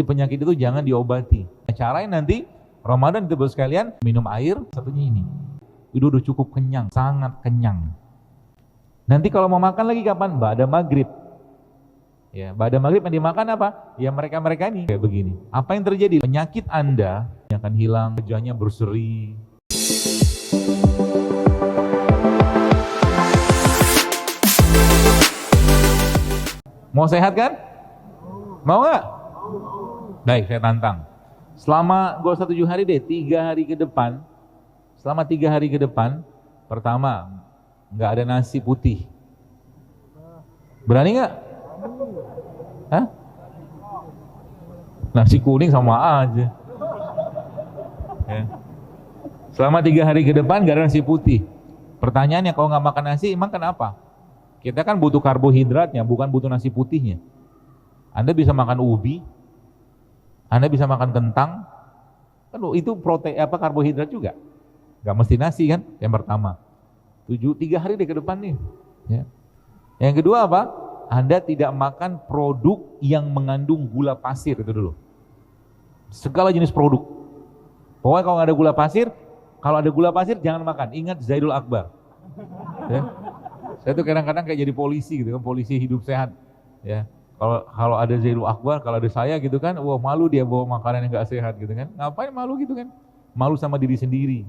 penyakit itu jangan diobati. Caranya nanti Ramadan itu bos sekalian minum air, satunya ini. Itu udah cukup kenyang, sangat kenyang. Nanti kalau mau makan lagi kapan? Ba'da maghrib. Ya, ba'da maghrib yang dimakan apa? Ya mereka-mereka ini kayak begini. Apa yang terjadi? Penyakit Anda akan hilang, wajahnya berseri. Mau sehat kan? Mau nggak? Baik, saya tantang. Selama gak usah 7 hari deh, 3 hari ke depan. Selama 3 hari ke depan, pertama, nggak ada nasi putih. Berani nggak? Hah? Nasi kuning sama aja. Ya. Selama 3 hari ke depan nggak ada nasi putih. Pertanyaannya, kalau nggak makan nasi, emang kenapa? Kita kan butuh karbohidratnya, bukan butuh nasi putihnya. Anda bisa makan ubi, Anda bisa makan kentang, kan itu protein karbohidrat juga. Gak mesti nasi kan, yang pertama. 3 hari deh ke depan nih. Ya. Yang kedua apa? Anda tidak makan produk yang mengandung gula pasir, itu dulu. Segala jenis produk. Pokoknya kalau nggak ada gula pasir, kalau ada gula pasir jangan makan. Ingat Zaidul Akbar. Ya. Saya tuh kadang-kadang kayak jadi polisi gitu kan, polisi hidup sehat. Ya. Kalau ada Zaidul Akbar, kalau ada saya gitu kan, wah malu dia bawa makanan yang nggak sehat gitu kan. Ngapain malu gitu kan? Malu sama diri sendiri.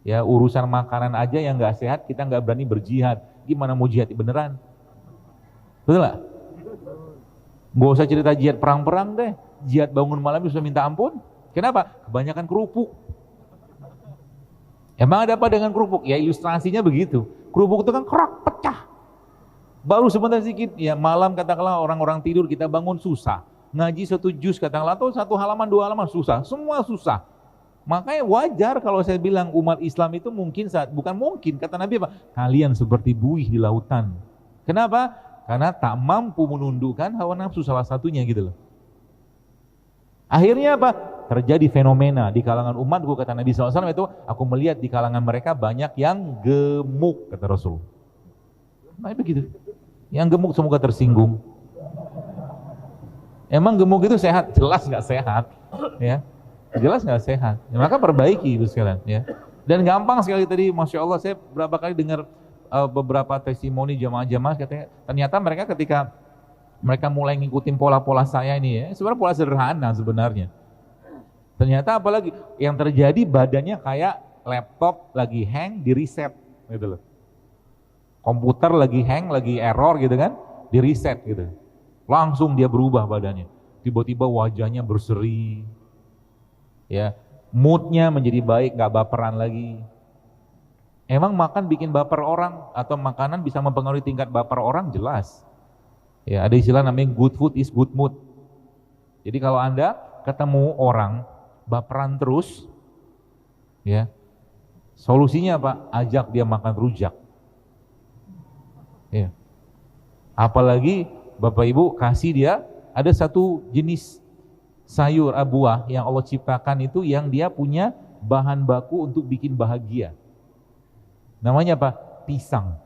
Ya, urusan makanan aja yang nggak sehat kita nggak berani berjihad. Gimana mau jihad beneran? Betul nggak? Nggak usah cerita jihad perang-perang deh. Jihad bangun malam bisa minta ampun. Kenapa? Kebanyakan kerupuk. Emang ada apa dengan kerupuk? Ya ilustrasinya begitu. Kerupuk itu kan kerak, pecah. Baru sebentar sedikit, ya malam katakanlah orang-orang tidur kita bangun susah. Ngaji 1 juz katakanlah atau 1 halaman 2 halaman susah, semua susah. Makanya wajar kalau saya bilang umat Islam itu mungkin bukan mungkin, kata Nabi apa? Kalian seperti buih di lautan. Kenapa? Karena tak mampu menundukkan hawa nafsu salah satunya gitu loh. Akhirnya apa? Terjadi fenomena di kalangan umatku, kata Nabi SAW itu, aku melihat di kalangan mereka banyak yang gemuk, kata Rasul. Nah begitu. Yang gemuk semoga tersinggung. Emang gemuk itu sehat? Jelas nggak sehat, ya. Jelas nggak sehat. Ya, maka perbaiki itu sekalian, ya. Dan gampang sekali tadi, masya Allah, saya berapa kali dengar beberapa testimoni jamaah-jamaah katanya, ternyata mereka ketika mereka mulai ngikutin pola-pola saya ini, ya, sebenarnya pola sederhana sebenarnya. Ternyata apalagi yang terjadi badannya kayak laptop lagi hang di reset, gitu loh. Komputer lagi hang, lagi error gitu kan, di reset gitu. Langsung dia berubah badannya. Tiba-tiba wajahnya berseri. Ya, moodnya menjadi baik, gak baperan lagi. Emang makan bikin baper orang atau makanan bisa mempengaruhi tingkat baper orang? Jelas. Ya, ada istilah namanya good food is good mood. Jadi kalau Anda ketemu orang baperan terus, ya, solusinya apa? Ajak dia makan rujak. Ya. Apalagi Bapak Ibu kasih dia ada satu jenis sayur buah yang Allah ciptakan itu yang dia punya bahan baku untuk bikin bahagia. Namanya apa? Pisang.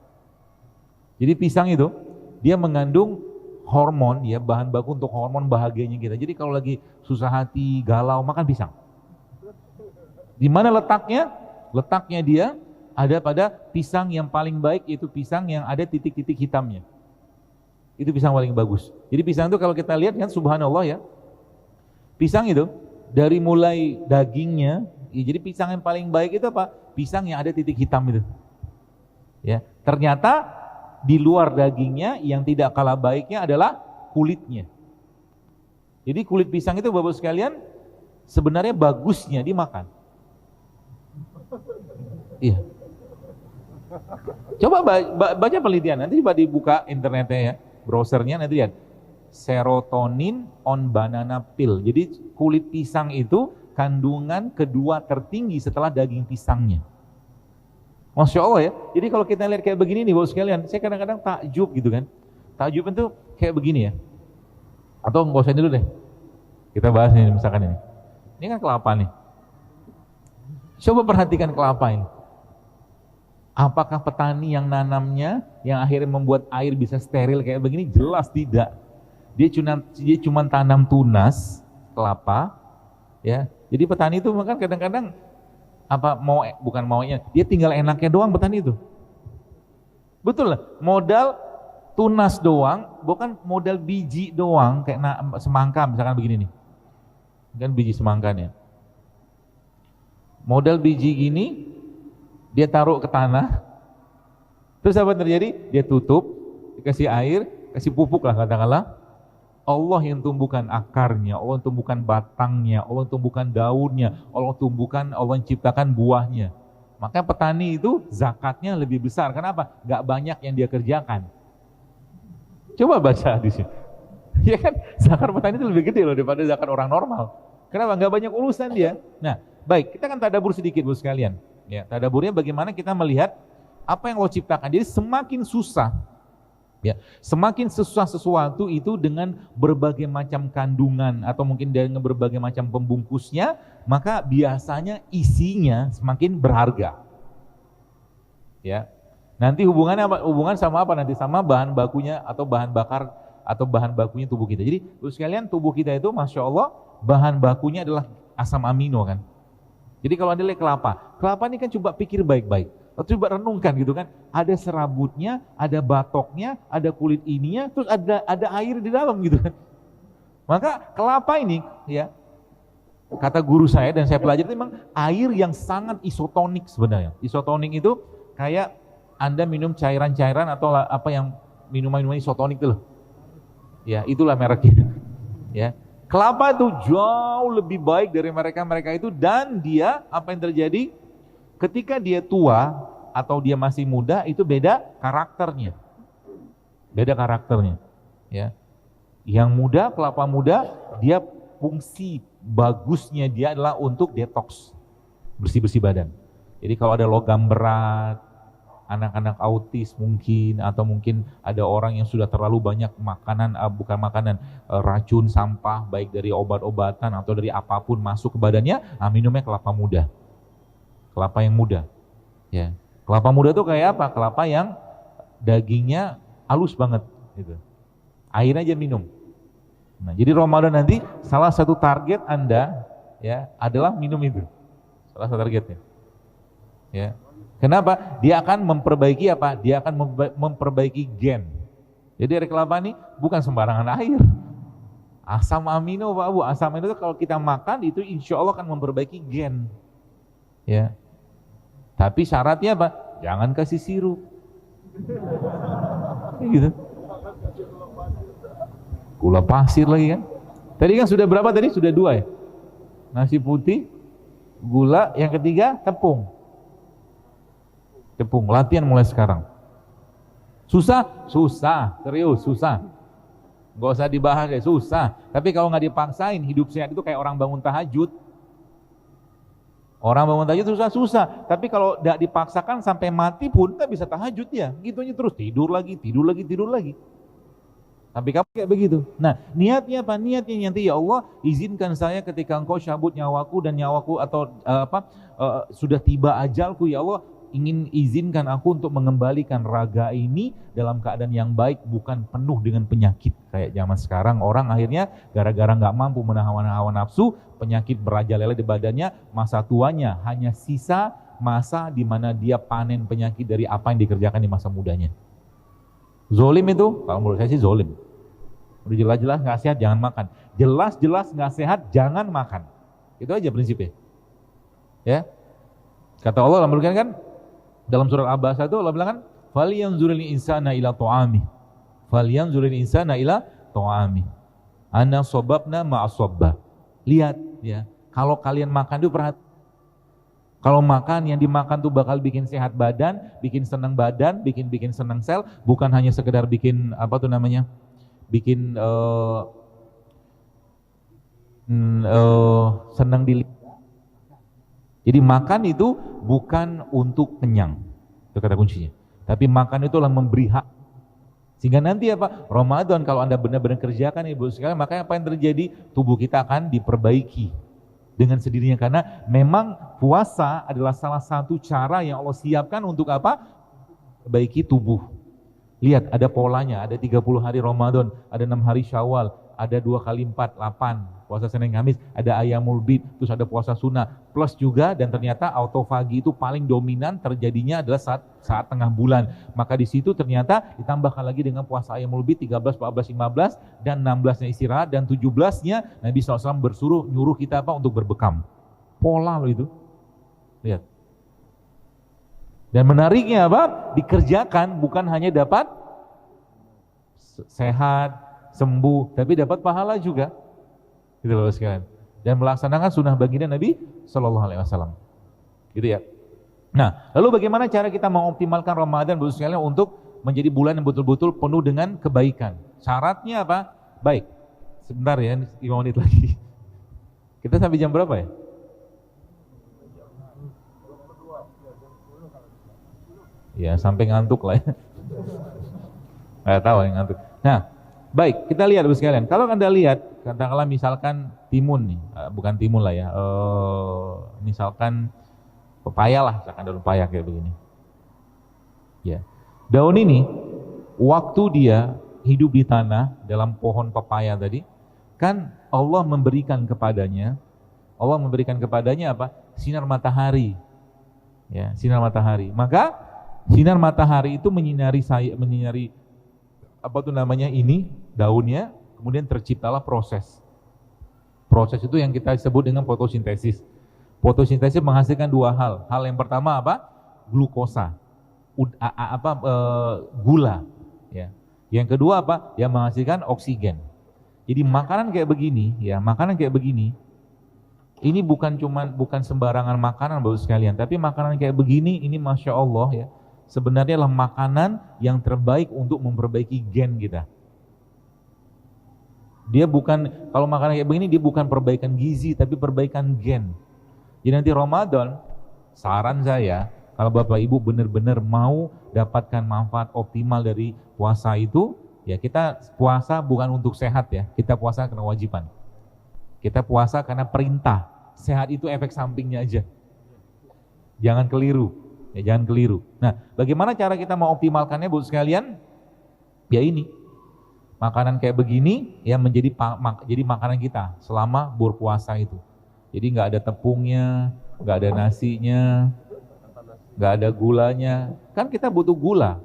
Jadi pisang itu dia mengandung hormon, ya, bahan baku untuk hormon bahagianya kita. Jadi kalau lagi susah hati, galau, makan pisang. Di mana letaknya? Letaknya dia ada pada pisang yang paling baik, yaitu pisang yang ada titik-titik hitamnya. Itu pisang paling bagus. Jadi pisang itu kalau kita lihat kan subhanallah ya. Pisang itu dari mulai dagingnya, ya, jadi pisang yang paling baik itu apa? Pisang yang ada titik hitam itu. Ya, ternyata di luar dagingnya yang tidak kalah baiknya adalah kulitnya. Jadi kulit pisang itu Bapak sekalian sebenarnya bagusnya dimakan. Iya. Coba baca penelitian, nanti coba dibuka internetnya ya, browsernya nanti lihat. Serotonin on banana peel. Jadi kulit pisang itu kandungan kedua tertinggi setelah daging pisangnya. Masya Allah ya. Jadi kalau kita lihat kayak begini nih Bapak sekalian, saya kadang-kadang takjub gitu kan. Takjub itu kayak begini ya. Atau nggak usah dulu deh. Kita bahas ini misalkan ini. Ini kan kelapa nih. Coba perhatikan kelapa ini. Apakah petani yang nanamnya yang akhirnya membuat air bisa steril kayak begini? Jelas tidak. Dia cuma tanam tunas, kelapa, ya. Jadi petani itu kan kadang-kadang bukan maunya, dia tinggal enaknya doang petani itu. Betul lah, modal tunas doang, bukan modal biji doang kayak semangka misalkan begini nih. Kan biji semangkanya. Modal biji gini dia taruh ke tanah. Terus apa terjadi? Dia tutup, dikasih air, kasih pupuk lah katakanlah. Allah yang tumbuhkan akarnya, Allah yang tumbuhkan batangnya, Allah yang tumbuhkan daunnya, Allah yang ciptakan buahnya. Maka petani itu zakatnya lebih besar. Kenapa? Gak banyak yang dia kerjakan. Coba baca di sini. Ya kan, zakat petani itu lebih gede loh daripada zakat orang normal. Kenapa? Gak banyak urusan dia. Nah, baik, kita kan tadabur sedikit Bu sekalian. Ya, tadaburnya bagaimana kita melihat apa yang Allah ciptakan. Jadi semakin susah, ya, semakin susah sesuatu itu dengan berbagai macam kandungan atau mungkin dengan berbagai macam pembungkusnya, maka biasanya isinya semakin berharga. Ya. Nanti hubungannya apa? Hubungan sama apa nanti? Sama bahan bakunya atau bahan bakar atau bahan bakunya tubuh kita. Jadi, sekalian tubuh kita itu Masya Allah bahan bakunya adalah asam amino kan. Jadi kalau Anda lihat kelapa ini kan coba pikir baik-baik. Coba renungkan gitu kan, ada serabutnya, ada batoknya, ada kulit ininya, terus ada air di dalam gitu kan. Maka kelapa ini ya, kata guru saya dan saya pelajari memang air yang sangat isotonik sebenarnya. Isotonik itu kayak Anda minum cairan-cairan atau apa yang minuman-minuman isotonik itu loh. Ya, itulah mereknya. Ya. Kelapa itu jauh lebih baik dari mereka itu dan dia apa yang terjadi? Ketika dia tua atau dia masih muda itu beda karakternya. Beda karakternya. Ya. Yang muda, kelapa muda, dia fungsi bagusnya dia adalah untuk detox, bersih-bersih badan. Jadi kalau ada logam berat, anak-anak autis mungkin, atau mungkin ada orang yang sudah terlalu banyak makanan, racun, sampah, baik dari obat-obatan atau dari apapun masuk ke badannya, minumnya kelapa muda. Kelapa yang muda, ya. Kelapa muda itu kayak apa? Kelapa yang dagingnya halus banget, gitu. Air aja minum. Nah, jadi Ramadan nanti salah satu target Anda, ya, adalah minum itu. Salah satu targetnya, ya. Kenapa? Dia akan memperbaiki apa? Dia akan memperbaiki gen. Jadi dari kelapa ini bukan sembarangan air. Asam amino, Pak Bu. Asam amino itu kalau kita makan itu insya Allah akan memperbaiki gen, ya. Tapi syaratnya apa? Jangan kasih sirup. Gitu. Gula pasir lagi kan. Tadi kan sudah berapa tadi? Sudah 2 ya? Nasi putih, gula, yang ketiga tepung. Tepung, latihan mulai sekarang. Susah? Susah, serius, susah. Gak usah dibahas ya, susah. Tapi kalau nggak dipaksain, hidup sehat itu kayak orang bangun tahajud. Orang bangun tahajud susah-susah, tapi kalau tidak dipaksakan sampai mati pun kita bisa tahajud ya, gitu aja terus tidur lagi. Tapi kamu kayak begitu. Nah, niatnya apa? Niatnya nanti ya Allah izinkan saya ketika Engkau cabut nyawaku dan nyawaku atau sudah tiba ajalku ya Allah, ingin izinkan aku untuk mengembalikan raga ini dalam keadaan yang baik, bukan penuh dengan penyakit. Kayak zaman sekarang orang akhirnya gara-gara nggak mampu menahan hawa nafsu, penyakit merajalela di badannya, masa tuanya hanya sisa masa di mana dia panen penyakit dari apa yang dikerjakan di masa mudanya. Zolim itu, kalau menurut saya sih zolim. Udah jelas-jelas nggak sehat, jangan makan. Jelas-jelas nggak sehat, jangan makan. Itu aja prinsipnya. Ya, kata Allah kan dalam surat Al-Abasa itu Allah bilang kan, "Falyanzuril insana ila ta'ami." Falyanzuril insana ila ta'ami. Ana sababna ma'asabba. Lihat ya, kalau kalian makan itu kalau makan yang dimakan tuh bakal bikin sehat badan, bikin senang badan, bikin senang sel, bukan hanya sekedar bikin bikin senang di. Jadi makan itu bukan untuk kenyang, itu kata kuncinya. Tapi makan itu adalah memberi hak. Sehingga nanti apa? Ramadan kalau Anda benar-benar kerjakan Ibu sekalian, makanya apa yang terjadi? Tubuh kita akan diperbaiki dengan sendirinya, karena memang puasa adalah salah satu cara yang Allah siapkan untuk apa? Perbaiki tubuh. Lihat ada polanya, ada 30 hari Ramadan, ada 6 hari Syawal, ada 2 kali 4, 8. puasa Senin Kamis, ada Ayyamul Bid, terus ada puasa sunnah, plus juga dan ternyata autofagi itu paling dominan terjadinya adalah saat tengah bulan. Maka di situ ternyata ditambahkan lagi dengan puasa Ayyamul Bid 13, 14, 15 dan 16-nya istirahat dan 17-nya Nabi SAW nyuruh kita apa untuk berbekam. Pola loh itu. Lihat. Dan menariknya apa? Dikerjakan bukan hanya dapat sehat, sembuh, tapi dapat pahala juga. Gitu loh sekalian. Dan melaksanakan sunnah baginda Nabi Shallallahu Alaihi Wasallam. Gitu ya. Nah, lalu bagaimana cara kita mengoptimalkan Ramadan Bapak sekalian untuk menjadi bulan yang betul-betul penuh dengan kebaikan? Syaratnya apa? Baik. Sebentar ya, 5 menit lagi. Kita sampai jam berapa ya? Ya, sampai ngantuk lah ya. Nggak tahu yang ngantuk. Nah, baik, kita lihat Bapak sekalian. Kalau Anda lihat, katakanlah misalkan timun nih, bukan timun lah ya, misalkan pepaya lah, misalkan daun pepaya kayak begini. Ya, daun ini, waktu dia hidup di tanah dalam pohon pepaya tadi, kan Allah memberikan kepadanya apa? Sinar matahari. Ya, sinar matahari. Maka sinar matahari itu menyinari apa tuh namanya ini daunnya, kemudian terciptalah proses. Proses itu yang kita sebut dengan fotosintesis. Fotosintesis menghasilkan dua hal. Hal yang pertama apa? Glukosa, gula. Ya. Yang kedua apa? Yang menghasilkan oksigen. Jadi makanan kayak begini, ya makanan kayak begini. Ini bukan sembarangan makanan Bapak sekalian, tapi makanan kayak begini ini masya Allah ya. Sebenarnya adalah makanan yang terbaik untuk memperbaiki gen kita. Dia bukan, kalau makanan kayak begini dia bukan perbaikan gizi tapi perbaikan gen. Jadi nanti Ramadan, saran saya kalau Bapak Ibu benar-benar mau dapatkan manfaat optimal dari puasa itu, ya kita puasa bukan untuk sehat ya, kita puasa karena wajiban. Kita puasa karena perintah. Sehat itu efek sampingnya aja. Jangan keliru. Ya, jangan keliru. Nah, bagaimana cara kita mau optimalkannya Bu sekalian? Ya ini. Makanan kayak begini yang menjadi jadi makanan kita selama berpuasa itu. Jadi nggak ada tepungnya, nggak ada nasinya, nggak ada gulanya. Kan kita butuh gula.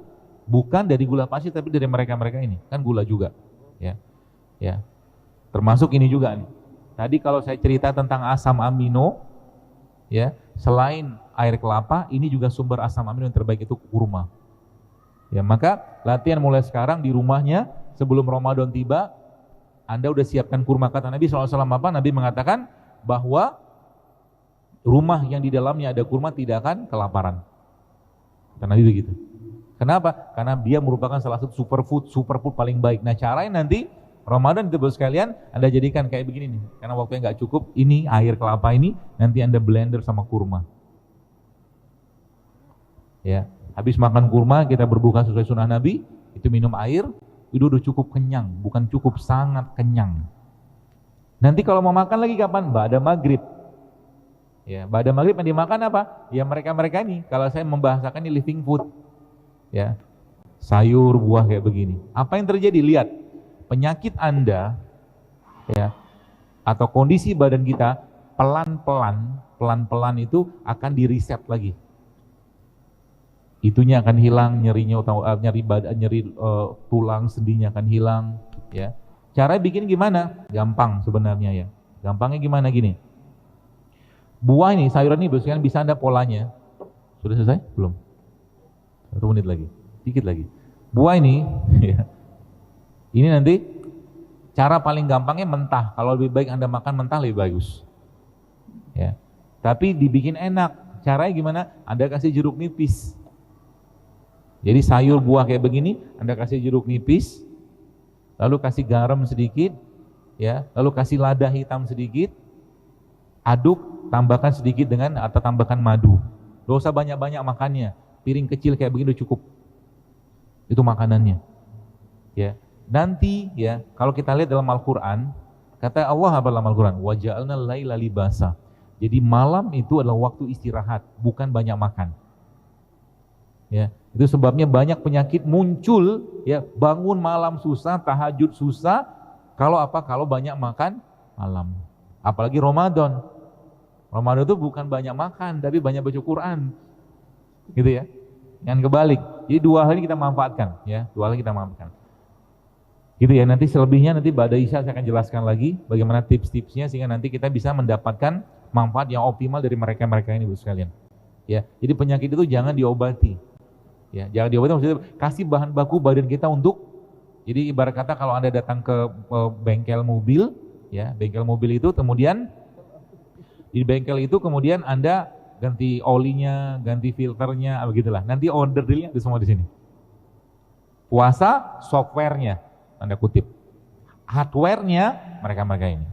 Bukan dari gula pasir tapi dari mereka-mereka ini. Kan gula juga. Ya. Ya. Termasuk ini juga nih. Tadi kalau saya cerita tentang asam amino, ya, selain air kelapa, ini juga sumber asam amino yang terbaik itu kurma. Ya, maka latihan mulai sekarang di rumahnya sebelum Ramadan tiba, Anda udah siapkan kurma. Kata Nabi SAW apa? Nabi mengatakan bahwa rumah yang di dalamnya ada kurma tidak akan kelaparan. Kata Nabi begitu. Kenapa? Karena dia merupakan salah satu superfood paling baik. Nah, caranya nanti Ramadan itu Bapak sekalian, Anda jadikan kayak begini nih. Karena waktunya nggak cukup, ini air kelapa ini nanti Anda blender sama kurma. Ya, habis makan kurma kita berbuka sesuai sunnah Nabi, itu minum air, itu udah cukup kenyang, bukan cukup, sangat kenyang. Nanti kalau mau makan lagi kapan? Ba'da maghrib. Ya, ba'da maghrib yang dimakan apa? Ya mereka-mereka ini, kalau saya membahasakan ini living food. Ya, sayur, buah kayak begini. Apa yang terjadi? Lihat, penyakit Anda, ya, atau kondisi badan kita pelan-pelan itu akan di-reset lagi. Itunya akan hilang, nyeri tulang sendinya akan hilang, ya. Cara bikin gimana? Gampang sebenarnya ya. Gampangnya gimana gini? Buah ini, sayuran ini biasanya bisa Anda polanya. Sudah selesai? Belum? 1 menit lagi. Dikit lagi. Buah ini ya. Ini nanti cara paling gampangnya mentah. Kalau lebih baik Anda makan mentah lebih bagus. Ya. Tapi dibikin enak. Caranya gimana? Anda kasih jeruk nipis. Jadi sayur buah kayak begini, Anda kasih jeruk nipis, lalu kasih garam sedikit, ya, lalu kasih lada hitam sedikit, aduk, tambahkan sedikit dengan atau tambahkan madu. Gak usah banyak-banyak makannya, piring kecil kayak begini udah cukup. Itu makanannya. Ya, nanti ya, kalau kita lihat dalam Al-Quran, kata Allah apa dalam Al-Quran? Wa ja'alna laila libasa. Jadi malam itu adalah waktu istirahat, bukan banyak makan. Ya, itu sebabnya banyak penyakit muncul, ya, bangun malam susah, tahajud susah, kalau apa? Kalau banyak makan alam. Apalagi Ramadan. Ramadan itu bukan banyak makan, tapi banyak baca Quran. Gitu ya. Yang kebalik. Jadi 2 hal ini kita manfaatkan, ya. 2 hal ini kita manfaatkan. Gitu ya, nanti selebihnya nanti Ba'da Isya saya akan jelaskan lagi bagaimana tips-tipsnya sehingga nanti kita bisa mendapatkan manfaat yang optimal dari mereka-mereka ini, Bu sekalian. Ya, jadi penyakit itu jangan diobati. Ya, jangan diobati maksudnya kasih bahan baku badan kita untuk, jadi ibarat kata kalau Anda datang ke bengkel mobil, ya, bengkel mobil itu kemudian di bengkel itu kemudian Anda ganti olinya, ganti filternya, begitulah. Nanti order dealnya itu semua di sini. Puasa, softwarenya, tanda kutip. Hardwarenya mereka-mereka ini.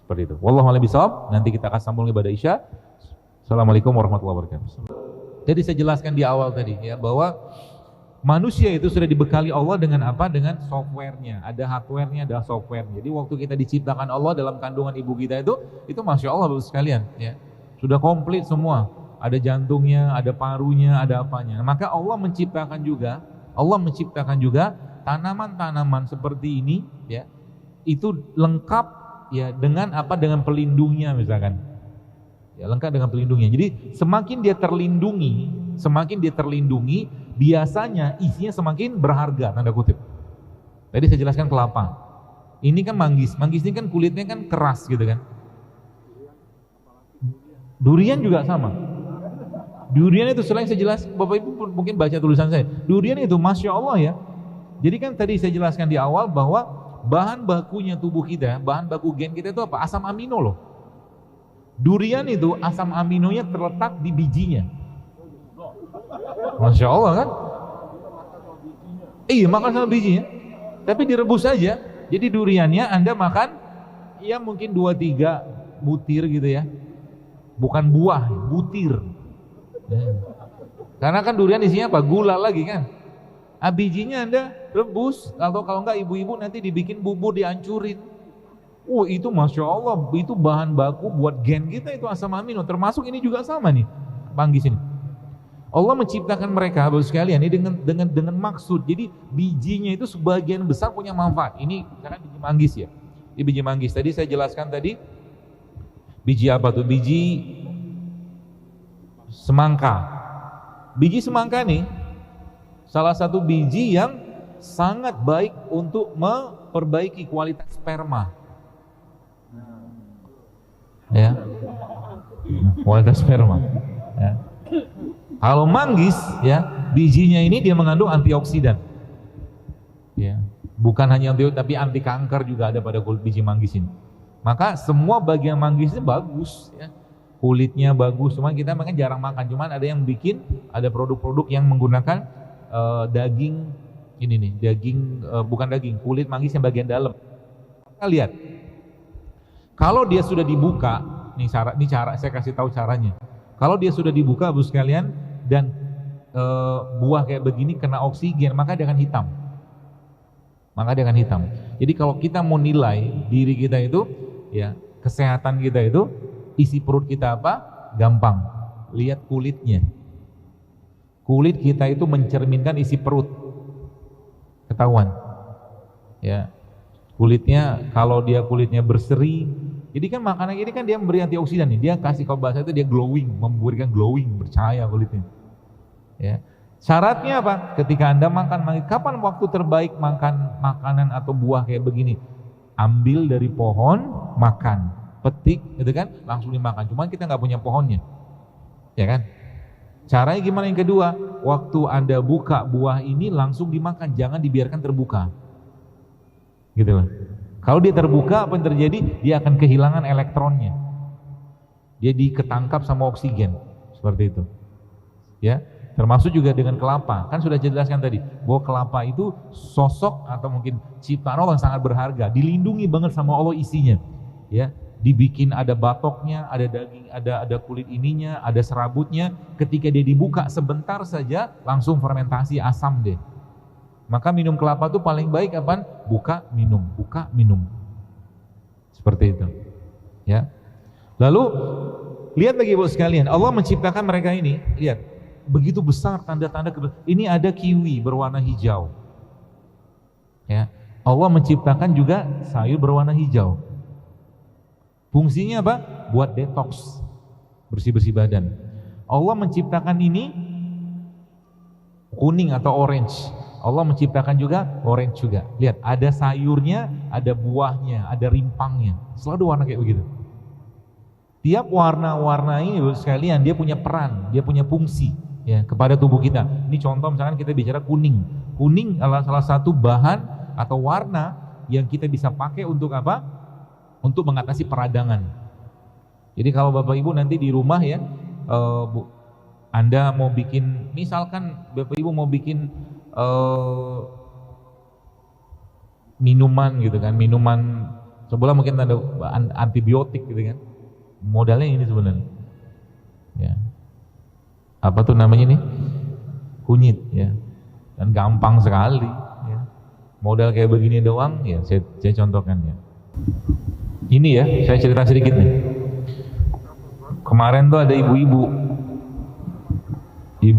Seperti itu. Wallahu a'lam bishawab. Nanti kita akan sambung ibadah Isya. Assalamualaikum warahmatullahi wabarakatuh. Jadi saya jelaskan di awal tadi ya bahwa manusia itu sudah dibekali Allah dengan apa? Dengan softwarenya. Ada hardwarenya, ada softwarenya. Jadi waktu kita diciptakan Allah dalam kandungan ibu kita itu masya Allah Bapak sekalian ya. Sudah komplit semua. Ada jantungnya, ada parunya, ada apanya. Maka Allah menciptakan juga tanaman-tanaman seperti ini ya. Itu lengkap ya dengan apa? Dengan pelindungnya misalkan. Ya, lengkap dengan pelindungnya. Jadi semakin dia terlindungi, biasanya isinya semakin berharga, tanda kutip. Tadi saya jelaskan kelapa. Ini kan manggis. Manggis ini kan kulitnya kan keras gitu kan. Durian juga sama. Durian itu selain saya jelas, Bapak Ibu mungkin baca tulisan saya. Durian itu Masya Allah ya. Jadi kan tadi saya jelaskan di awal bahwa bahan bakunya tubuh kita, bahan baku gen kita itu apa? Asam amino loh. Durian itu asam aminonya terletak di bijinya. Masya Allah kan? Iya, makan sama bijinya. Tapi direbus aja. Jadi duriannya Anda makan, ya mungkin 2-3 butir gitu ya. Bukan buah, butir. Karena kan durian isinya apa? Gula lagi kan. Bijinya Anda rebus, atau kalau enggak ibu-ibu nanti dibikin bubur dihancurin. Itu Masya Allah, itu bahan baku buat gen kita itu asam amino. Termasuk ini juga sama nih, manggis ini. Allah menciptakan mereka Bapak sekalian ini dengan maksud. Jadi bijinya itu sebagian besar punya manfaat. Ini misalkan biji manggis ya. Ini biji manggis. Tadi saya jelaskan tadi biji apa tuh? Biji semangka. Biji semangka nih salah satu biji yang sangat baik untuk memperbaiki kualitas sperma. Ya. Kualitas sperma. Ya. Kalau manggis ya, bijinya ini dia mengandung antioksidan. Ya. Bukan hanya antioksidan tapi anti kanker juga ada pada kulit biji manggis ini. Maka semua bagian manggis ini bagus ya. Kulitnya bagus, cuman kita makan jarang makan. Cuman ada yang bikin, ada produk-produk yang menggunakan daging ini nih, bukan daging, kulit manggis yang bagian dalam. Kita lihat. Kalau dia sudah dibuka, ini cara saya kasih tahu caranya. Kalau dia sudah dibuka Bapak sekalian dan buah kayak begini kena oksigen, maka dia akan hitam. Jadi kalau kita mau nilai diri kita itu, ya kesehatan kita itu, isi perut kita apa? Gampang. Lihat kulitnya. Kulit kita itu mencerminkan isi perut. Ketahuan. Ya. Kulitnya kalau dia kulitnya berseri, jadi kan makanan ini kan dia memberi antioksidan nih. Dia kasih kalau bahasa itu dia glowing, memberikan glowing, bercahaya kulitnya. Ya. Syaratnya apa? Ketika Anda makan, kapan waktu terbaik makan makanan atau buah kayak begini? Ambil dari pohon, makan, petik, gitu kan? Langsung dimakan. Cuman kita nggak punya pohonnya, ya kan? Caranya gimana yang kedua? Waktu Anda buka buah ini langsung dimakan, jangan dibiarkan terbuka. Gitu loh. Kalau dia terbuka, apa yang terjadi? Dia akan kehilangan elektronnya. Dia diketangkap sama oksigen, seperti itu. Ya, termasuk juga dengan kelapa. Kan sudah jelaskan tadi bahwa kelapa itu sosok atau mungkin ciptaan Allah yang sangat berharga, dilindungi banget sama Allah isinya. Ya, dibikin ada batoknya, ada daging, ada kulit ininya, ada serabutnya. Ketika dia dibuka sebentar saja langsung fermentasi asam deh. Maka minum kelapa itu paling baik kapan? Buka, minum. Seperti itu. Ya. Lalu lihat lagi Bapak sekalian, Allah menciptakan mereka ini, lihat, begitu besar tanda-tanda. Ini ada kiwi berwarna hijau. Ya. Allah menciptakan juga sayur berwarna hijau. Fungsinya apa? Buat detox, bersih-bersih badan. Allah menciptakan ini kuning atau orange. Allah menciptakan juga orange juga. Lihat, ada sayurnya, ada buahnya, ada rimpangnya. Selalu warna kayak begitu. Tiap warna-warna ini sekalian dia punya peran, dia punya fungsi ya kepada tubuh kita. Ini contoh misalkan kita bicara kuning. Kuning adalah salah satu bahan atau warna yang kita bisa pakai untuk apa? Untuk mengatasi peradangan. Jadi kalau Bapak Ibu nanti di rumah ya, Anda mau bikin, misalkan Bapak Ibu mau bikin minuman gitu kan, minuman sebelah mungkin ada antibiotik gitu kan, modalnya ini sebenarnya ya, apa tuh namanya nih, kunyit ya, dan gampang sekali ya. Modal kayak begini doang ya, saya contohkan ya. Ini ya, saya cerita sedikit nih. Kemarin tuh ada ibu-ibu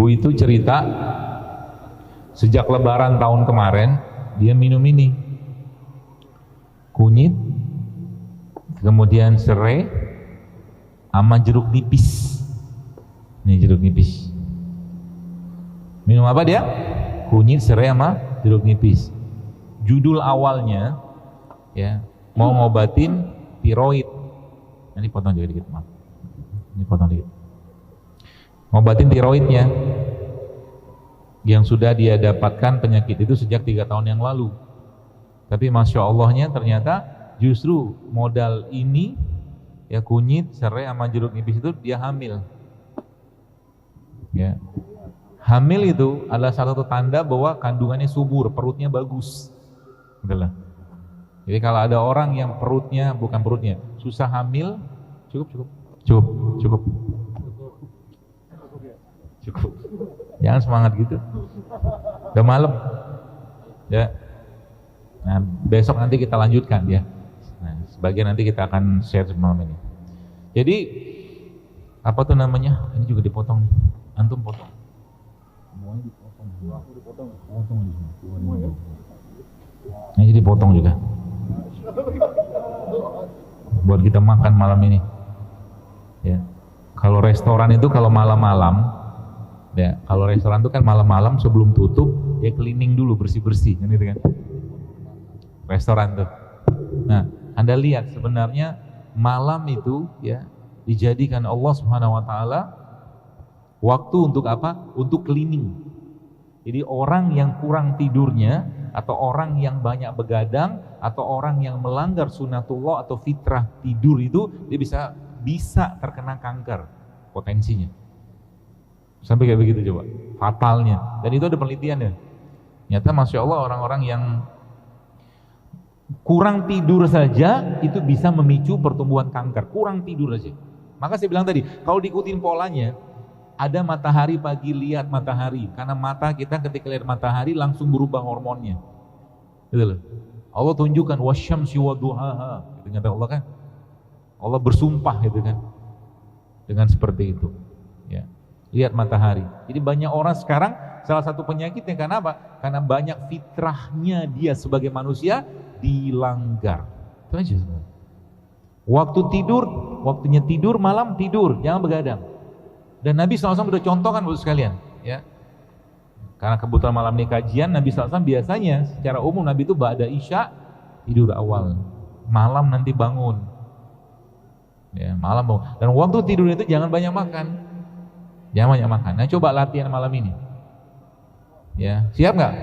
itu cerita sejak lebaran tahun kemarin dia minum ini kunyit, kemudian serai sama jeruk nipis. Nih jeruk nipis. Minum apa dia? Kunyit, serai sama jeruk nipis. Judul awalnya ya, mau ngobatin tiroid. Ini potong juga dikit, maaf. Ini potong dikit. Ngobatin tiroidnya yang sudah dia dapatkan penyakit itu sejak 3 tahun yang lalu. Tapi Masya Allahnya ternyata justru modal ini ya, kunyit, serai sama jeruk nipis itu dia hamil ya. Hamil itu adalah salah satu tanda bahwa kandungannya subur, perutnya bagus gitu. Jadi kalau ada orang yang susah hamil, cukup. Jangan semangat gitu. Udah malam. Ya. Nah, besok nanti kita lanjutkan ya. Nah, sebagian nanti kita akan share semalam ini. Jadi apa tuh namanya? Ini juga dipotong nih. Antum potong. Semuanya dipotong. Potong di sini. Ini dipotong juga. Buat kita makan malam ini ya. Kalau restoran itu kalau malam-malam ya, kalau restoran itu kan malam-malam sebelum tutup dia cleaning dulu, bersih-bersih kan gitu kan restoran tuh. Nah, Anda lihat sebenarnya malam itu ya dijadikan Allah Subhanahu wa taala waktu untuk apa? Untuk cleaning. Jadi orang yang kurang tidurnya, atau orang yang banyak begadang, atau orang yang melanggar sunatullah atau fitrah tidur itu, dia bisa terkena kanker potensinya. Sampai kayak begitu coba, fatalnya. Dan itu ada penelitiannya. Nyata Masya Allah orang-orang yang kurang tidur saja itu bisa memicu pertumbuhan kanker. Kurang tidur aja. Maka saya bilang tadi, kalau diikutin polanya, ada matahari pagi, lihat matahari. Karena mata kita ketika lihat matahari langsung berubah hormonnya. Gitu loh. Allah tunjukkan wasyamsi waduhaha. Gitu kata Allah kan. Allah bersumpah gitu kan. Dengan seperti itu. Ya. Lihat matahari. Jadi banyak orang sekarang salah satu penyakitnya karena apa? Karena banyak fitrahnya dia sebagai manusia dilanggar. Itu aja sebenarnya. Waktu tidur, waktunya tidur, malam tidur, jangan begadang. Dan Nabi SAW sudah contohkan buat sekalian, ya. Karena kebetulan malam ini kajian, Nabi SAW biasanya secara umum Nabi itu ba'da isya tidur awal, malam nanti bangun, ya malam bangun. Dan waktu tidur itu jangan banyak makan, Nah coba latihan malam ini, ya siap nggak?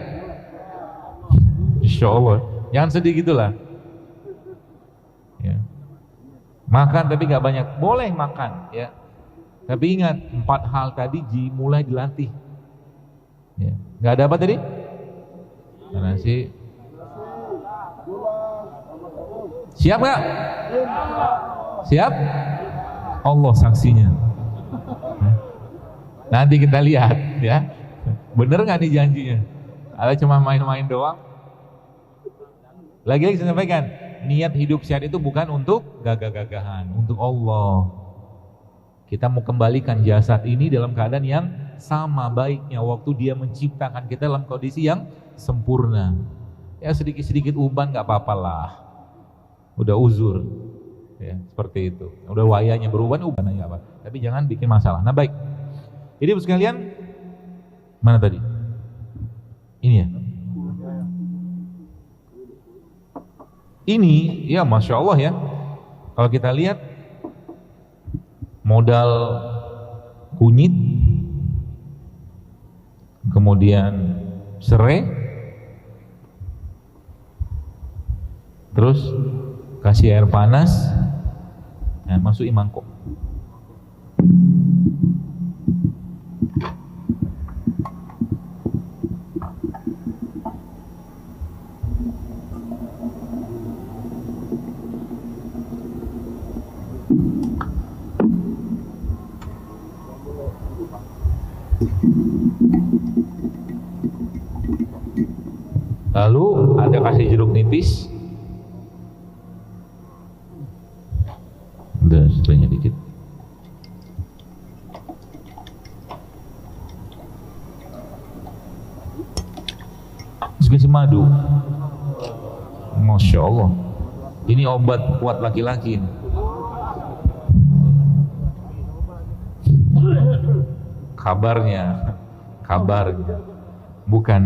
Insya Allah, jangan sedih gitulah, ya. Makan tapi nggak banyak, boleh makan, ya. Tapi ingat 4 hal tadi mulai dilatih. Ya. Nggak ada apa tadi? Nasi. Siap nggak? Siap? Allah saksinya. Nanti kita lihat, ya. Bener nggak nih janjinya? Ada cuma main-main doang? Lagi-lagi saya sampaikan, niat hidup sehat itu bukan untuk gagah-gagahan, untuk Allah. Kita mau kembalikan jasad ini dalam keadaan yang sama baiknya waktu dia menciptakan kita dalam kondisi yang sempurna. Ya sedikit-sedikit uban gak apa-apalah, udah uzur. Ya, seperti itu. Udah wayanya berubah, nggak apa. Tapi jangan bikin masalah. Nah baik. Jadi Ibu sekalian, mana tadi? Ini ya. Ini, ya Masya Allah ya. Kalau kita lihat modal kunyit, kemudian serai, terus kasih air panas, nah, masukin mangkok. Lalu Anda kasih jeruk nipis. Udah setelahnya dikit. Terus kasih madu. Masya Allah. Ini obat kuat laki-laki. Kabarnya, bukan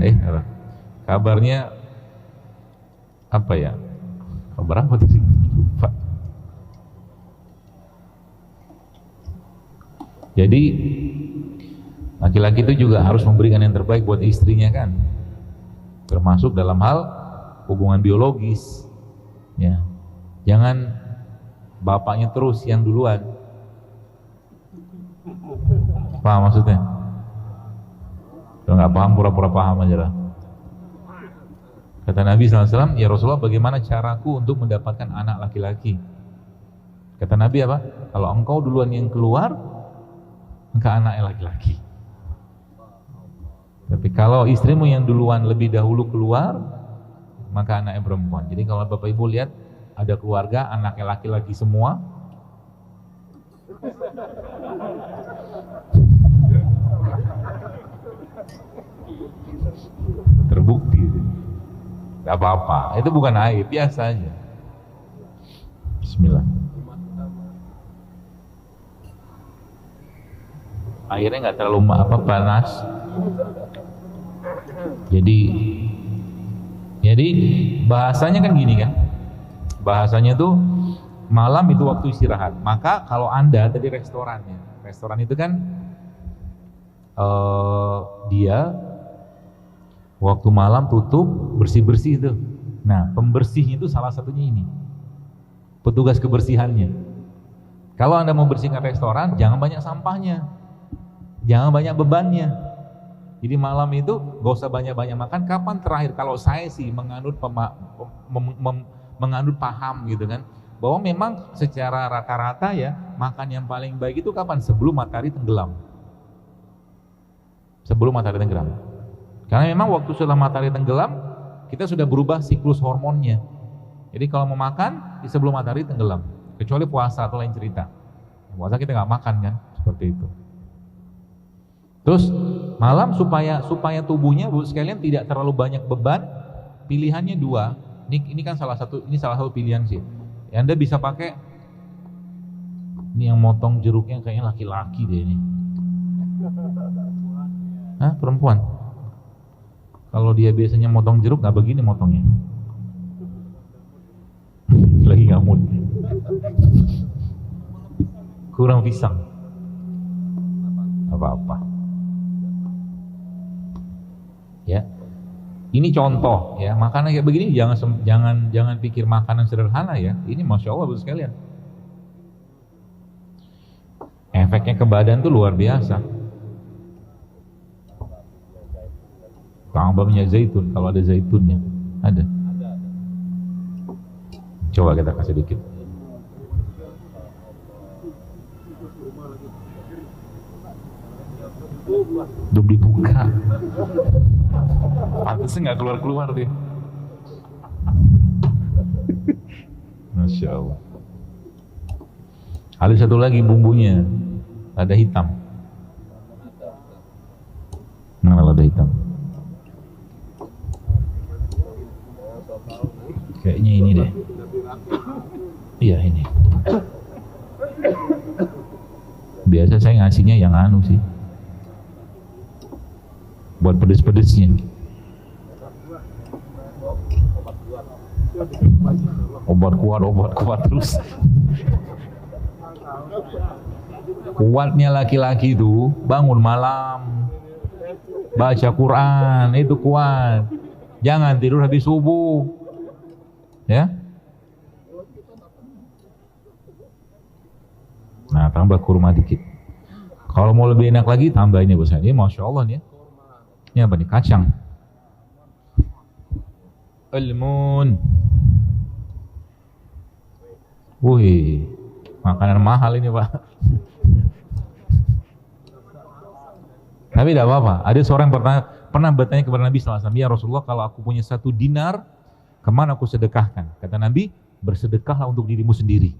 kabarnya apa ya? Kabar apa tuh sih? Lupa. Jadi laki-laki itu juga harus memberikan yang terbaik buat istrinya kan, termasuk dalam hal hubungan biologis. Ya, jangan bapaknya terus yang duluan. Paham maksudnya? Kalau nggak paham, pura-pura paham aja lah. Kata Nabi SAW, ya Rasulullah, bagaimana caraku untuk mendapatkan anak laki-laki? Kata Nabi apa? Kalau engkau duluan yang keluar, engkau anaknya laki-laki. Tapi kalau istrimu yang duluan lebih dahulu keluar, maka anaknya perempuan. Jadi kalau Bapak Ibu lihat ada keluarga anaknya laki-laki semua, terbukti, gak apa-apa, itu bukan aib, biasa aja. Bismillah. Airnya nggak terlalu panas. Jadi bahasanya kan gini kan, bahasanya tuh malam itu waktu istirahat. Maka kalau Anda tadi restoran itu kan dia waktu malam tutup, bersih-bersih itu. Nah, pembersihnya itu salah satunya ini, petugas kebersihannya. Kalau Anda mau bersihkan restoran, jangan banyak sampahnya, jangan banyak bebannya. Jadi malam itu gak usah banyak-banyak makan. Kapan terakhir, kalau saya sih menganut paham gitu kan, bahwa memang secara rata-rata ya, makan yang paling baik itu kapan? Sebelum matahari tenggelam. Sebelum matahari tenggelam. Karena memang waktu setelah matahari tenggelam, kita sudah berubah siklus hormonnya. Jadi kalau mau makan, di sebelum matahari tenggelam. Kecuali puasa atau lain cerita. Puasa kita nggak makan kan, seperti itu. Terus malam supaya tubuhnya Bu sekalian tidak terlalu banyak beban, pilihannya dua. Ini kan salah satu pilihan sih. Ya, Anda bisa pakai ini yang motong jeruknya kayaknya laki-laki deh ini. Hah, perempuan? Kalau dia biasanya motong jeruk nggak begini motongnya. Lagi nggak mood. Kurang pisang. Apa-apa. Ya. Ini contoh ya, makanan kayak begini jangan pikir makanan sederhana ya. Ini Masya Allah Bu sekalian. Efeknya ke badan tuh luar biasa. Tambah minyak zaitun, kalau ada zaitunnya. Ada. Coba kita kasih dikit. Belum dibuka. Pantasnya nggak keluar deh. Masya Allah. Ada satu lagi bumbunya, ada hitam. Mana ada hitam? Kayaknya ini deh. Iya ini. Biasa saya ngasihnya yang anu sih, buat pedes-pedesnya. Obat kuat terus. Kuatnya laki-laki itu bangun malam, baca Quran, itu kuat. Jangan tidur habis subuh, ya. Nah, tambah kurma dikit. Kalau mau lebih enak lagi, tambah ini bos. Ini masya Allah nih. Ya. Ini apa nih? Kacang. Ilmun. Wih, makanan mahal ini pak. Tapi tidak apa-apa. Ada seorang pernah bertanya kepada Nabi SAW, ya Rasulullah, kalau aku punya 1 dinar, kemana aku sedekahkan? Kata Nabi, bersedekahlah untuk dirimu sendiri.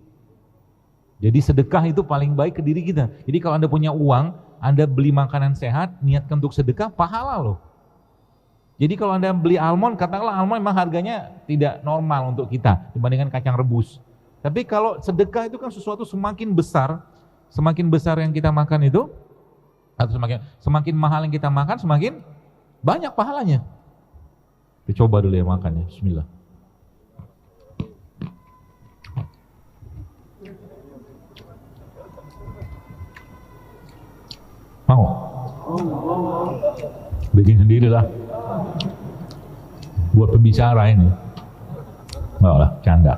Jadi sedekah itu paling baik ke diri kita. Jadi kalau Anda punya uang, Anda beli makanan sehat, niatkan untuk sedekah, pahala loh. Jadi kalau Anda beli almond, katakanlah almond memang harganya tidak normal untuk kita dibandingkan kacang rebus. Tapi kalau sedekah itu kan sesuatu semakin besar yang kita makan itu, atau semakin mahal yang kita makan, semakin banyak pahalanya. Dicoba dulu ya makannya. Bismillah. Mau? Bikin sendirilah. Buat pembicara ini. Enggak lah, canda.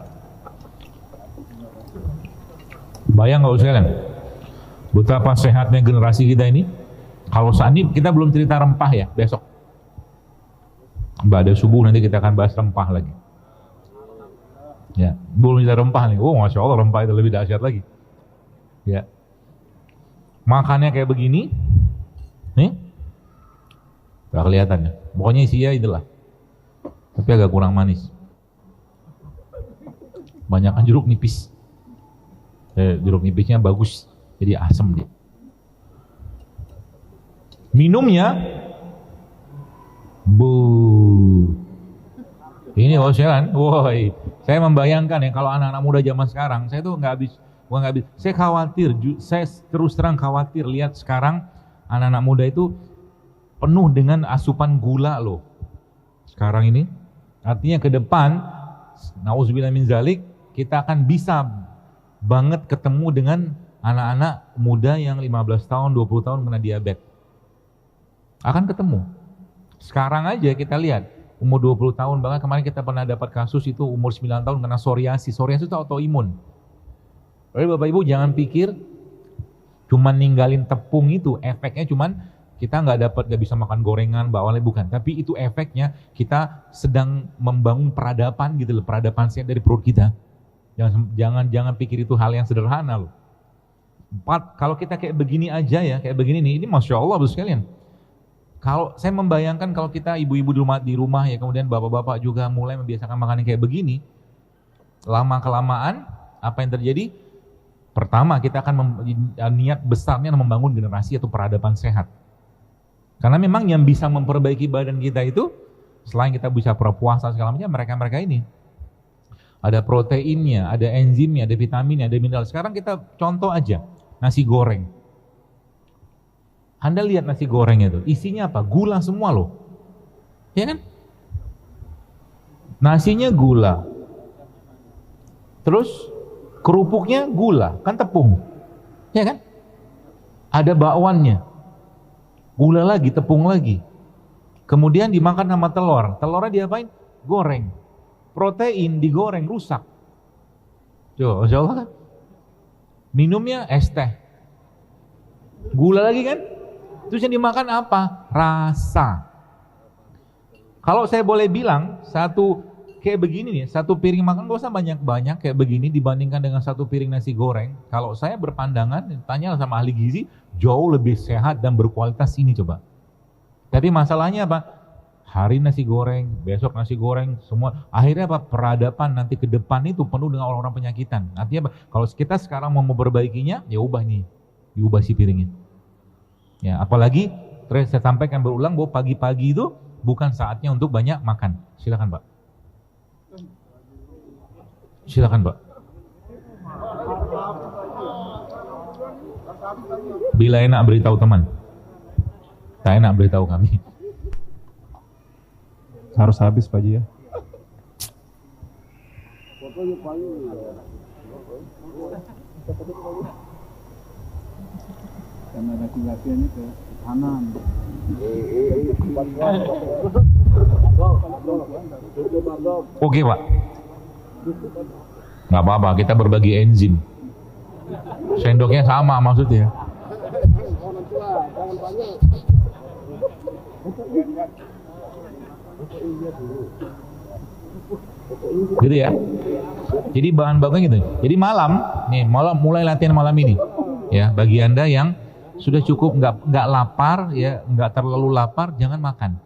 Bayang nggak sekalian? Betapa sehatnya generasi kita ini. Kalau saat ini kita belum cerita rempah ya, besok. Pada subuh nanti kita akan bahas rempah lagi. Ya, belum cerita rempah nih. Oh, masya Allah, rempah itu lebih dahsyat lagi. Ya. Makannya kayak begini, nih, gak kelihatan ya. Pokoknya isinya itulah, tapi agak kurang manis. Banyakan jeruk nipis. Jeruk nipisnya bagus, jadi asam dia. Minumnya, ini kan, woi, saya membayangkan ya kalau anak-anak muda zaman sekarang, saya tuh nggak habis. Saya khawatir, saya terus terang khawatir lihat sekarang anak-anak muda itu penuh dengan asupan gula loh. Sekarang ini, artinya ke depan, nauzubillah min zalik, kita akan bisa banget ketemu dengan anak-anak muda yang 15 tahun, 20 tahun kena diabetes. Akan ketemu. Sekarang aja kita lihat, umur 20 tahun, bahkan kemarin kita pernah dapat kasus itu umur 9 tahun kena psoriasis. Psoriasis itu autoimun. Jadi Bapak Ibu jangan pikir cuman ninggalin tepung itu efeknya cuman kita nggak bisa makan gorengan, bawangnya, bukan. Tapi itu efeknya kita sedang membangun peradaban gitu loh, peradaban sehat dari perut kita. Jangan pikir itu hal yang sederhana loh. Kalau kita kayak begini aja ya, kayak begini nih, ini masya Allah Bapak sekalian. Kalau saya membayangkan kalau kita ibu-ibu di rumah ya, kemudian bapak-bapak juga mulai membiasakan makan kayak begini, lama kelamaan apa yang terjadi? Pertama, kita akan niat besarnya membangun generasi atau peradaban sehat. Karena memang yang bisa memperbaiki badan kita itu, selain kita bisa berpuasa segala macam, mereka-mereka ini. Ada proteinnya, ada enzimnya, ada vitaminnya, ada mineral. Sekarang kita contoh aja, nasi goreng. Anda lihat nasi goreng itu, isinya apa? Gula semua loh. Ya kan? Nasinya gula. Terus kerupuknya gula, kan tepung. Ya kan? Ada bakwannya. Gula lagi, tepung lagi. Kemudian dimakan sama telur. Telurnya diapain? Goreng. Protein digoreng, rusak. Coba, insya Allah kan? Minumnya es teh. Gula lagi kan? Terus yang dimakan apa? Rasa. Kalau saya boleh bilang, kayak begini nih, satu piring makan gak usah banyak-banyak kayak begini dibandingkan dengan satu piring nasi goreng. Kalau saya berpandangan, tanya sama ahli gizi, jauh lebih sehat dan berkualitas ini coba. Tapi masalahnya apa? Hari nasi goreng, besok nasi goreng, semua. Akhirnya apa? Peradaban nanti ke depan itu penuh dengan orang-orang penyakitan. Artinya apa? Kalau kita sekarang mau memperbaikinya, ya ubah nih, diubah si piringnya. Ya, apalagi saya sampaikan berulang bahwa pagi-pagi itu bukan saatnya untuk banyak makan. Silakan Pak. Silakan Pak. Bila enak beritahu teman. Tak enak beritahu kami. Harus habis Pak Haji ya. Karena laki-lakinya ke kanan. Oke Pak. Nggak apa-apa, kita berbagi enzim. Sendoknya sama maksudnya. Gitu ya. Jadi bahan bakunya gitu. Jadi malam mulai latihan malam ini. Ya, bagi Anda yang sudah cukup nggak lapar ya, nggak terlalu lapar, jangan makan.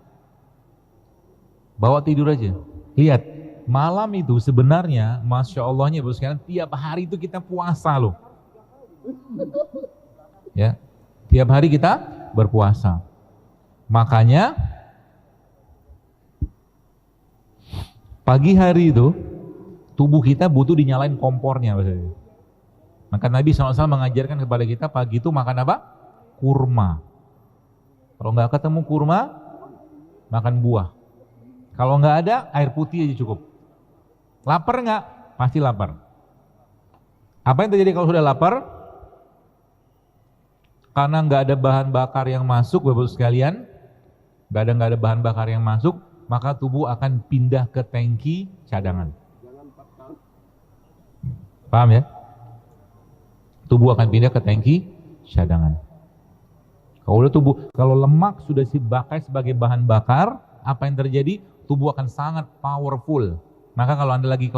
Bawa tidur aja. Lihat, malam itu sebenarnya, masya Allahnya bro sekalian, tiap hari itu kita puasa loh. Ya, tiap hari kita berpuasa. Makanya pagi hari itu tubuh kita butuh dinyalain kompornya. Maka Nabi SAW mengajarkan kepada kita pagi itu makan apa? Kurma. Kalau nggak ketemu kurma, makan buah. Kalau nggak ada, air putih aja cukup. Lapar nggak? Pasti lapar. Apa yang terjadi kalau sudah lapar? Karena nggak ada bahan bakar yang masuk, Bapak sekalian, nggak ada bahan bakar yang masuk, maka tubuh akan pindah ke tangki cadangan. Paham ya? Tubuh akan pindah ke tangki cadangan. Kalau lemak sudah dipakai sebagai bahan bakar, apa yang terjadi? Tubuh akan sangat powerful. Maka kalau Anda lagi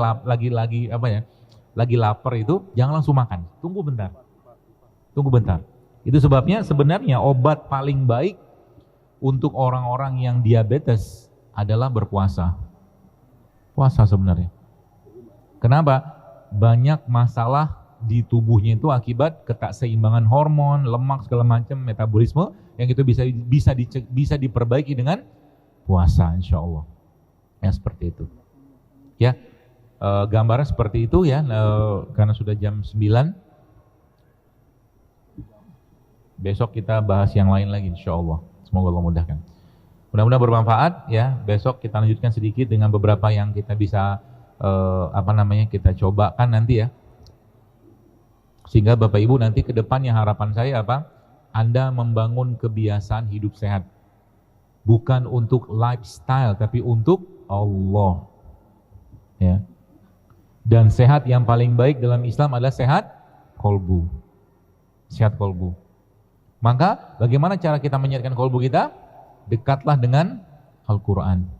lapar itu, jangan langsung makan. Tunggu bentar. Itu sebabnya sebenarnya obat paling baik untuk orang-orang yang diabetes adalah berpuasa. Puasa sebenarnya. Kenapa? Banyak masalah di tubuhnya itu akibat ketakseimbangan hormon, lemak segala macam, metabolisme yang itu bisa diperbaiki dengan puasa, insya Allah. Ya seperti itu. Ya, gambarnya seperti itu ya, karena sudah jam 9. Besok kita bahas yang lain lagi, insya Allah. Semoga Allah mudahkan. Mudah-mudahan bermanfaat ya. Besok kita lanjutkan sedikit dengan beberapa yang kita bisa kita cobakan nanti ya. Sehingga Bapak Ibu nanti ke depannya harapan saya apa? Anda membangun kebiasaan hidup sehat. Bukan untuk lifestyle, tapi untuk Allah. Ya. Dan sehat yang paling baik dalam Islam adalah sehat kolbu. Sehat kolbu. Maka bagaimana cara kita menyehatkan kolbu kita? Dekatlah dengan Al-Quran.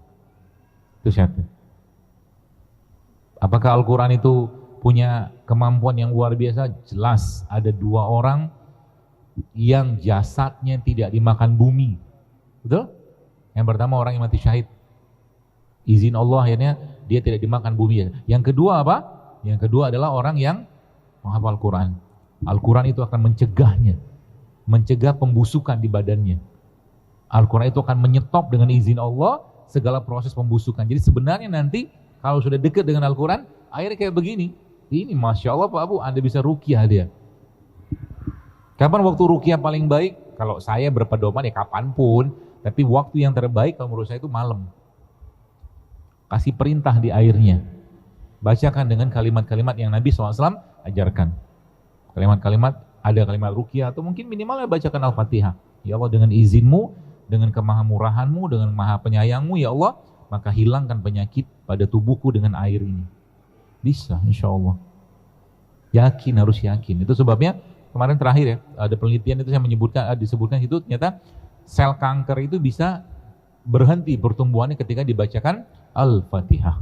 Itu sehat. Apakah Al-Quran itu punya kemampuan yang luar biasa? Jelas. Ada 2 orang yang jasadnya tidak dimakan bumi. Betul? Yang pertama orang yang mati syahid. Izin Allah akhirnya dia tidak dimakan bumi. Yang kedua apa? Yang kedua adalah orang yang menghafal Al-Quran. Al-Quran itu akan mencegahnya. Mencegah pembusukan di badannya. Al-Quran itu akan menyetop dengan izin Allah segala proses pembusukan. Jadi sebenarnya nanti kalau sudah dekat dengan Al-Quran, akhirnya kayak begini. Ini Masya Allah Pak Abu, Anda bisa ruqyah dia. Kapan waktu ruqyah paling baik? Kalau saya berpedoman ya kapanpun. Tapi waktu yang terbaik kalau menurut saya itu malam. Kasih perintah di airnya. Bacakan dengan kalimat-kalimat yang Nabi SAW ajarkan. Kalimat-kalimat, ada kalimat ruqyah atau mungkin minimal ya bacakan Al-Fatihah. Ya Allah, dengan izinmu, dengan kemahamurahanmu, dengan maha penyayangmu ya Allah, maka hilangkan penyakit pada tubuhku dengan air ini. Bisa insya Allah. Yakin, harus yakin. Itu sebabnya kemarin terakhir ya, ada penelitian itu saya disebutkan itu ternyata sel kanker itu bisa berhenti pertumbuhannya ketika dibacakan Al-Fatihah.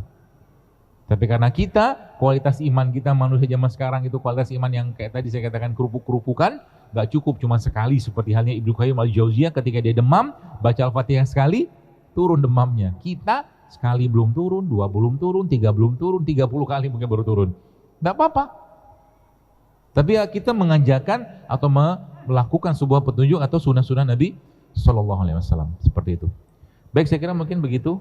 Tapi karena kita, kualitas iman kita manusia zaman sekarang itu kualitas iman yang kayak tadi saya katakan kerupuk-kerupukan, gak cukup cuma sekali seperti halnya Ibnu Qayyim al-Jauziyah ketika dia demam, baca Al-Fatihah sekali, turun demamnya. Kita sekali belum turun, 2 belum turun, 3 belum turun, 30 kali mungkin baru turun. Gak apa-apa. Tapi ya kita mengajarkan atau melakukan sebuah petunjuk atau sunnah-sunnah Nabi SAW. Seperti itu. Baik, saya kira mungkin begitu.